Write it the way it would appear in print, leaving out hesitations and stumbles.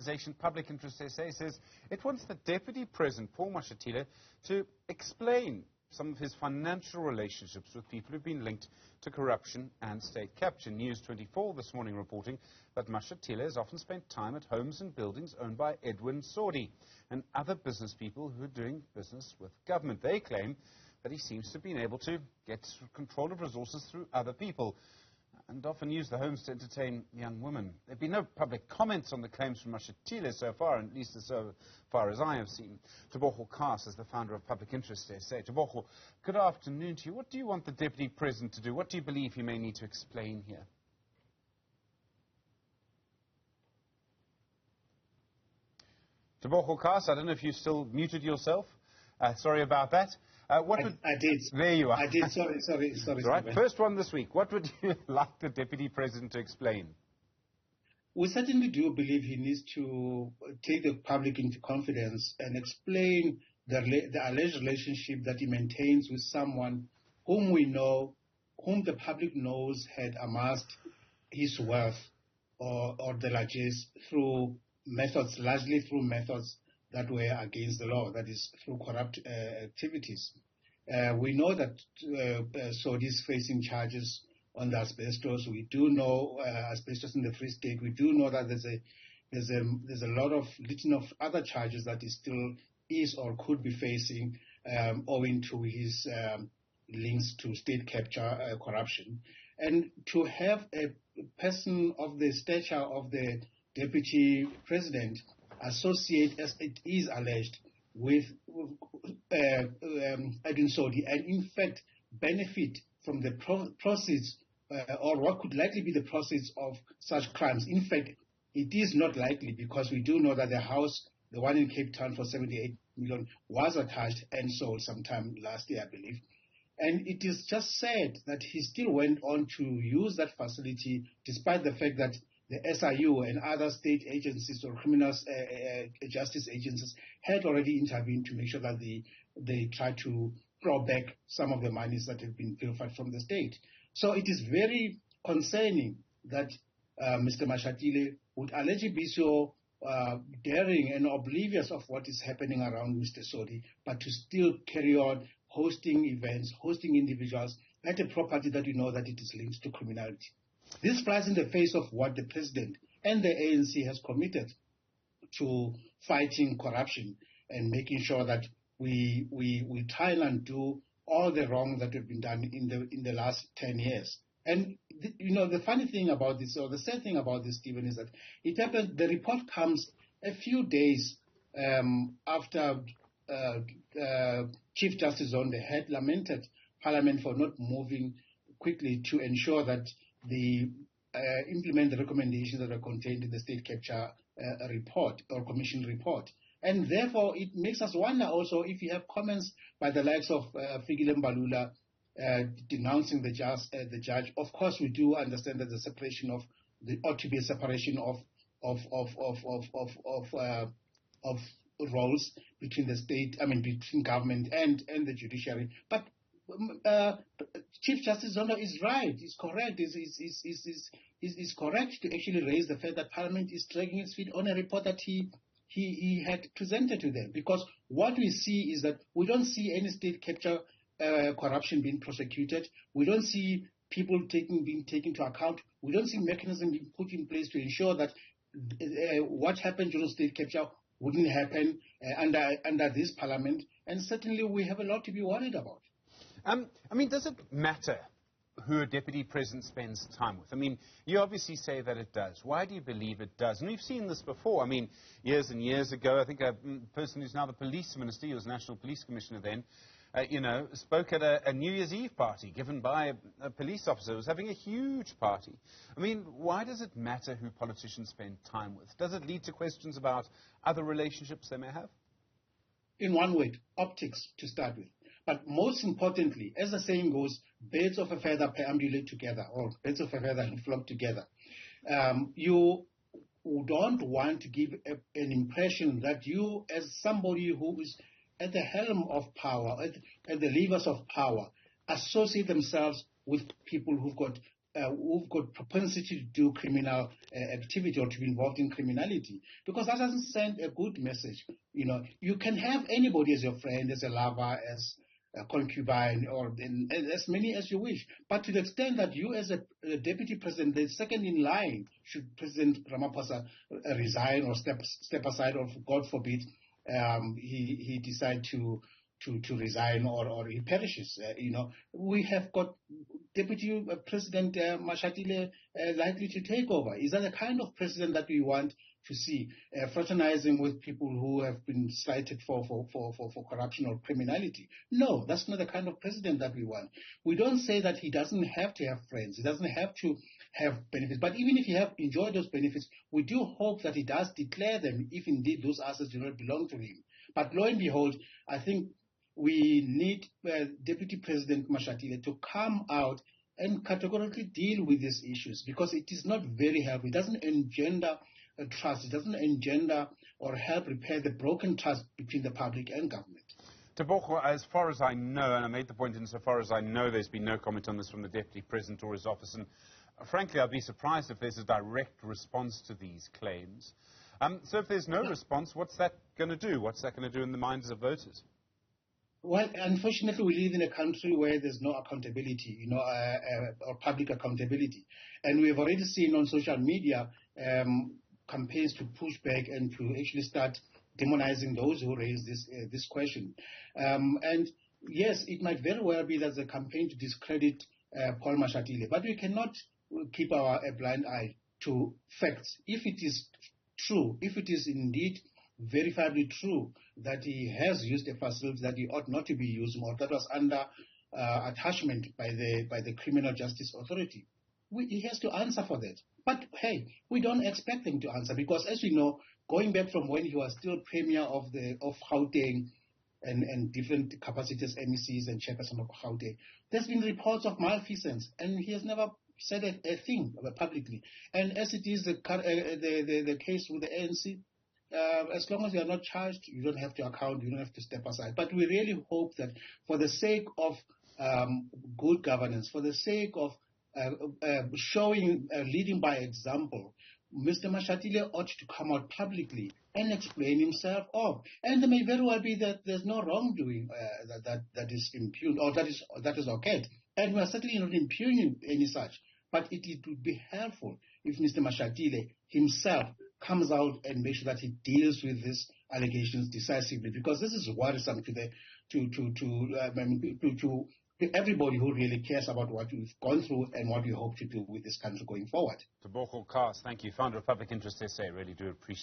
Organisation Public Interest SA says it wants the Deputy President, Paul Mashatile, to explain some of his financial relationships with people who've been linked to corruption and state capture. News 24 this morning reporting that Mashatile has often spent time at homes and buildings owned by Edwin Saudi and other business people who are doing business with government. They claim that he seems to have been able to get control of resources through other people and often use the homes to entertain young women. There have been no public comments on the claims from Mashatile so far, at least so far as I have seen. Tebogo Khaas is the founder of Public Interest SA. Tebogo, good afternoon to you. What do you want the Deputy President to do? What do you believe he may need to explain here? Tebogo Khaas, I don't know if you still muted yourself. Sorry about that. I did. There you are. I did. Sorry. Right. First one this week. What would you like the Deputy President to explain? We certainly do believe he needs to take the public into confidence and explain the alleged relationship that he maintains with someone whom whom the public knows had amassed his wealth or the largesse largely through methods that were against the law, that is, through corrupt activities. We know that Saudi is facing charges on the asbestos. We do know asbestos in the Free State. We do know that there's a lot of litany of other charges that he still is or could be facing owing to his links to state capture corruption. And to have a person of the stature of the Deputy President associate, as it is alleged, with Edwin Saudi and in fact benefit from the proceeds or what could likely be the proceeds of such crimes. In fact, it is not likely, because we do know that the house, the one in Cape Town for 78 million, was attached and sold sometime last year, I believe. And it is just sad that he still went on to use that facility despite the fact that the SIU and other state agencies or criminal justice agencies had already intervened to make sure that they try to claw back some of the monies that have been pilfered from the state. So it is very concerning that Mr. Mashatile would allegedly be so daring and oblivious of what is happening around Mr. Saudi, but to still carry on hosting events, hosting individuals at a property that we know that it is linked to criminality. This flies in the face of what the President and the ANC has committed to fighting corruption and making sure that we try and undo all the wrong that have been done in the last 10 years. And the funny thing about this, or the sad thing about this, Stephen, is that it happens. The report comes a few days after Chief Justice Zonde had lamented Parliament for not moving quickly to ensure that they implement the recommendations that are contained in the state capture report or commission report. And therefore, it makes us wonder also if you have comments by the likes of Fikile Mbalula denouncing the judge. Of course, we do understand that there ought to be a separation of roles between the state, between government and the judiciary. But Chief Justice Zondo is right. He's correct. Is correct to actually raise the fact that Parliament is dragging its feet on a report that he had presented to them. Because what we see is that we don't see any state capture corruption being prosecuted. We don't see people being taken to account. We don't see mechanisms being put in place to ensure that what happened during state capture wouldn't happen under this Parliament. And certainly we have a lot to be worried about. Does it matter who a Deputy President spends time with? You obviously say that it does. Why do you believe it does? And we've seen this before. Years and years ago, I think a person who's now the police minister, he was National Police Commissioner then, spoke at a New Year's Eve party given by a police officer who was having a huge party. Why does it matter who politicians spend time with? Does it lead to questions about other relationships they may have? In one word, optics to start with. But most importantly, as the saying goes, birds of a feather perambulate together, or birds of a feather flock together. You don't want to give an impression that you, as somebody who is at the helm of power, at the levers of power, associate themselves with people who've got who've got propensity to do criminal activity or to be involved in criminality, because that doesn't send a good message. You can have anybody as your friend, as a lover, as a concubine, or as many as you wish. But to the extent that you, as a deputy president, the second in line, should President Ramaphosa resign or step aside, or God forbid, he decide to resign, or he perishes. We have got Deputy President Mashatile likely to take over. Is that the kind of president that we want to see, fraternizing with people who have been cited for corruption or criminality? No, that's not the kind of president that we want. We don't say that he doesn't have to have friends, he doesn't have to have benefits, but even if he have enjoyed those benefits, we do hope that he does declare them if indeed those assets do not belong to him. But lo and behold, I think we need Deputy President Mashatile to come out and categorically deal with these issues, because it is not very helpful. It doesn't engender trust. It doesn't engender or help repair the broken trust between the public and government. Tebogo, as far as I know, and I made the point insofar as I know, there's been no comment on this from the Deputy President or his office, and frankly I'd be surprised if there's a direct response to these claims. So if there's no response, what's that going to do? What's that going to do in the minds of voters? Well, unfortunately, we live in a country where there's no accountability, or public accountability. And we have already seen on social media campaigns to push back and to actually start demonizing those who raise this question. And yes, it might very well be that the campaign to discredit Paul Mashatile, but we cannot keep a blind eye to facts. If it is true, if it is indeed verifiably true that he has used a facility that he ought not to be using, or that was under attachment by the Criminal Justice Authority, he has to answer for that. But hey, we don't expect him to answer, because as you know, going back from when he was still Premier of Gauteng and different capacities, MECs and chairperson of Gauteng, there's been reports of malfeasance, and he has never said a thing publicly. And as it is the case with the ANC, as long as you are not charged, you don't have to account, you don't have to step aside. But we really hope that for the sake of good governance, for the sake of leading by example, Mr. Mashatile ought to come out publicly and explain himself off. And there may very well be that there's no wrongdoing that is impugned, or that is occurred. And we are certainly not impugning any such. But it would be helpful if Mr. Mashatile himself comes out and makes sure that he deals with these allegations decisively, because this is worrisome to everybody who really cares about what we've gone through and what we hope to do with this country going forward. Tebogo Khaas, thank you. Founder of Public Interest SA, really do appreciate